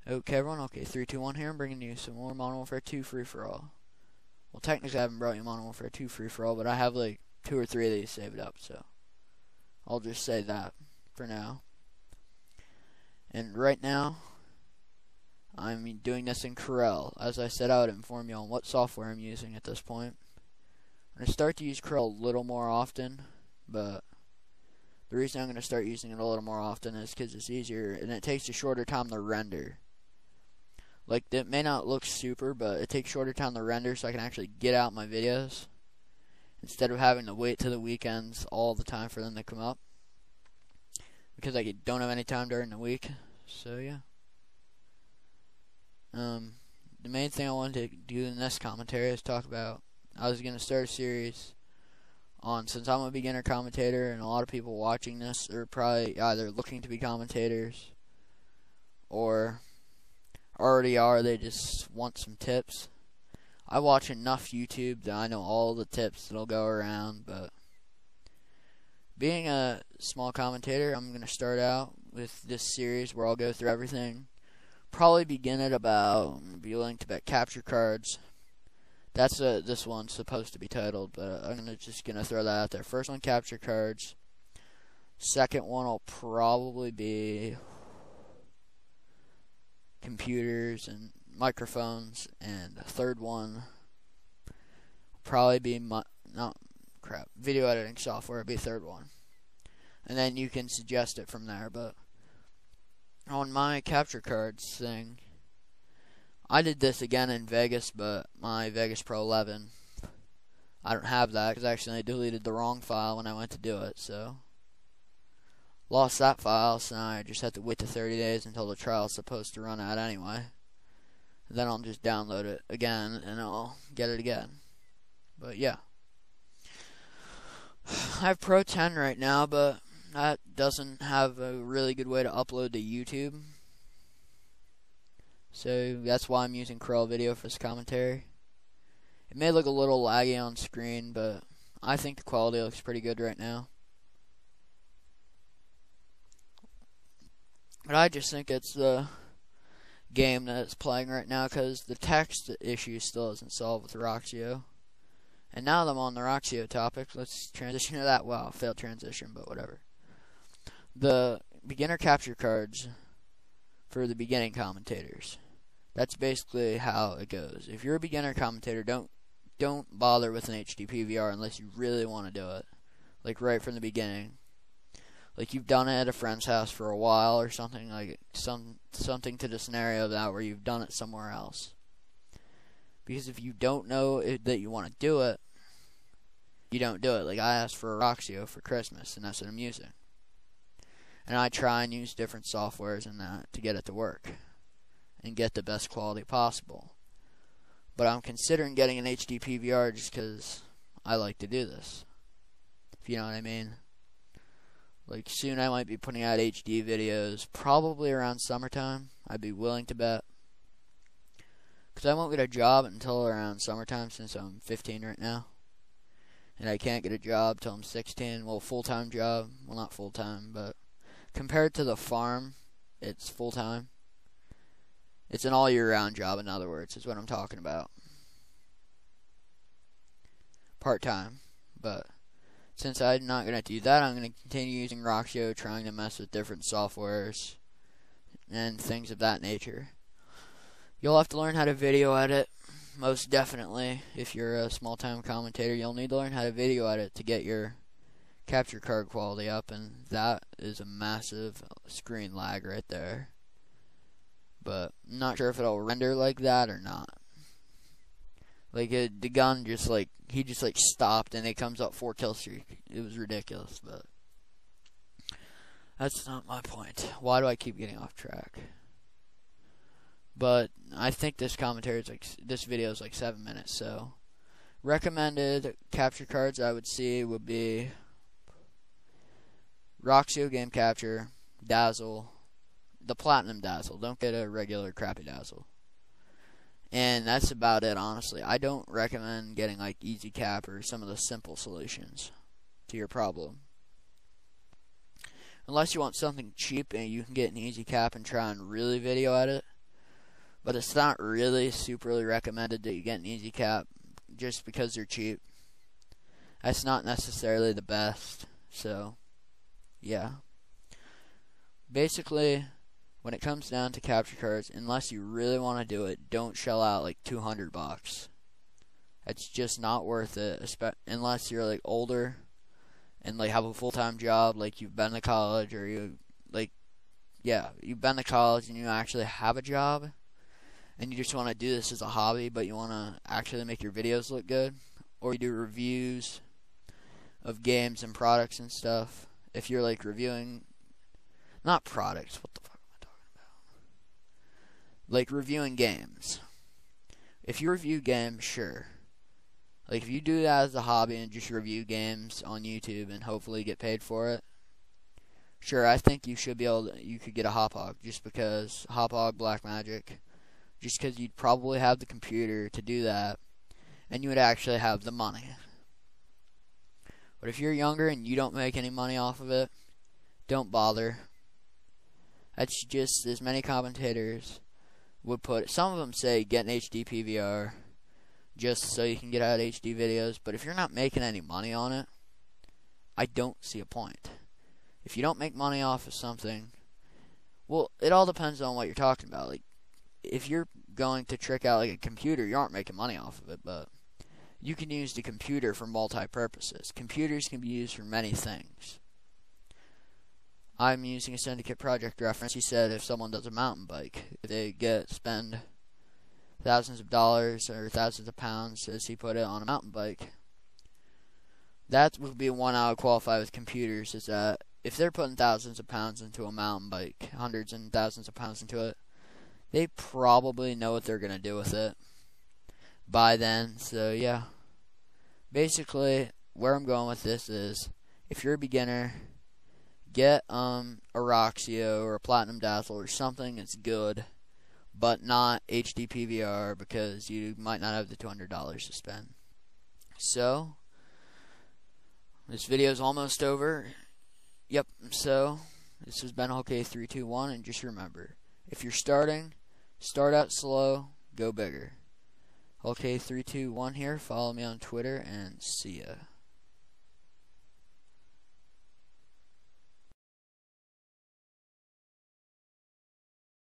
Okay, everyone. Okay, 3, 2, 1 here. I'm bringing you some more Modern Warfare 2 free-for-all. Well, technically, I haven't brought you Modern Warfare 2 free-for-all, but I have like 2 or 3 of these saved up, so I'll just say that for now. And right now, I'm doing this in Corel. As I said, I would inform you on what software I'm using at this point. I'm going to start to use Corel a little more often, but the reason I'm going to start using it a little more often is because it's easier and it takes a shorter time to render. Like, it may not look super, but it takes shorter time to render so I can actually get out my videos instead of having to wait till the weekends all the time for them to come up, because I don't have any time during the week. So yeah. The main thing I wanted to do in this commentary is talk about, I was going to start a series on, since I'm a beginner commentator and a lot of people watching this are probably either looking to be commentators or already are, they just want some tips. I watch enough YouTube that I know all the tips that'll go around, but being a small commentator, I'm going to start out with this series where I'll go through everything. Probably begin at about, be linked about capture cards. That's this one's supposed to be titled, but I'm just gonna throw that out there. First one, capture cards. Second one will probably be computers and microphones, and the third one will probably be video editing software. Will be the third one, and then you can suggest it from there. But on my capture cards thing, I did this again in Vegas, but my Vegas Pro 11, I don't have that because I accidentally deleted the wrong file when I went to do it, so lost that file, so now I just have to wait to 30 days until the trial's supposed to run out anyway. And then I'll just download it again and I'll get it again. But yeah, I have Pro 10 right now, but that doesn't have a really good way to upload to YouTube. So that's why I'm using Corel Video for this commentary. It may look a little laggy on screen, but I think the quality looks pretty good right now. But I just think it's the game that it's playing right now, because the text issue still isn't solved with Roxio. And now that I'm on the Roxio topic, let's transition to that. Wow, failed transition, but whatever. The beginner capture cards for the beginning commentators. That's basically how it goes. If you're a beginner commentator, don't bother with an HDP VR unless you really want to do it. Like right from the beginning. Like you've done it at a friend's house for a while or something, like something to the scenario of that where you've done it somewhere else. Because if you don't know that you want to do it, you don't do it. Like I asked for a Roxio for Christmas, and that's what I'm using. And I try and use different softwares and that to get it to work and get the best quality possible. But I'm considering getting an HDP VR just because I like to do this, if you know what I mean. Like soon I might be putting out HD videos, probably around summertime, I'd be willing to bet. Because I won't get a job until around summertime, since I'm 15 right now. And I can't get a job till I'm 16. Well, full-time job. Well, not full-time, but compared to the farm, it's full-time. It's an all-year-round job, in other words, is what I'm talking about. Part-time. But since I'm not going to do that, I'm going to continue using Roxio, trying to mess with different softwares and things of that nature. You'll have to learn how to video edit, most definitely. If you're a small-time commentator, you'll need to learn how to video edit to get your capture card quality up, and that is a massive screen lag right there. But I'm not sure if it'll render like that or not. Like the gun just he just stopped and it comes up 4 kill streak. It was ridiculous, but that's not my point. Why do I keep getting off track? But I think this commentary is this video is 7 minutes, so recommended capture cards I would see would be Roxio Game Capture, Dazzle, the Platinum Dazzle. Don't get a regular crappy Dazzle. And that's about it, honestly. I don't recommend getting Easy Cap or some of the simple solutions to your problem. Unless you want something cheap and you can get an Easy Cap and try and really video edit. but it's not really superly recommended that you get an EasyCap just because they're cheap. That's not necessarily the best. So, yeah. Basically, when it comes down to capture cards, unless you really want to do it, don't shell out like $200. It's just not worth it, unless you're like older and like have a full-time job, like you've been to college, or you've been to college and you actually have a job, and you just want to do this as a hobby, but you want to actually make your videos look good, or you do reviews of games and products and stuff. If you're like reviewing, not products, what the fuck am I talking about? Like reviewing games. If you review games, sure. Like if you do that as a hobby and just review games on YouTube and hopefully get paid for it, sure, I think you should be able to, you could get a Hauppauge just because Hauppauge, Blackmagic, just because you'd probably have the computer to do that, and you would actually have the money. But if you're younger and you don't make any money off of it, don't bother. That's just as many commentators would put it. Some of them say get an HD PVR just so you can get out HD videos, but if you're not making any money on it, I don't see a point. If you don't make money off of something, well, it all depends on what you're talking about. Like, if you're going to trick out like a computer, you aren't making money off of it, but you can use the computer for multi-purposes. Computers can be used for many things. I'm using a Syndicate Project reference. He said if someone does a mountain bike, if they spend thousands of dollars or thousands of pounds, as he put it, on a mountain bike, that would be one I would qualify with computers, is that if they're putting thousands of pounds into a mountain bike, hundreds and thousands of pounds into it, they probably know what they're going to do with it by then. So yeah, basically where I'm going with this is, if you're a beginner, get a Roxio or a Platinum Dazzle or something that's good, but not HD PVR, because you might not have the $200 to spend. So this video is almost over. Yep, so this has been HK321, and just remember, if you're starting, start out slow, go bigger. HK321 here, follow me on Twitter, and see ya.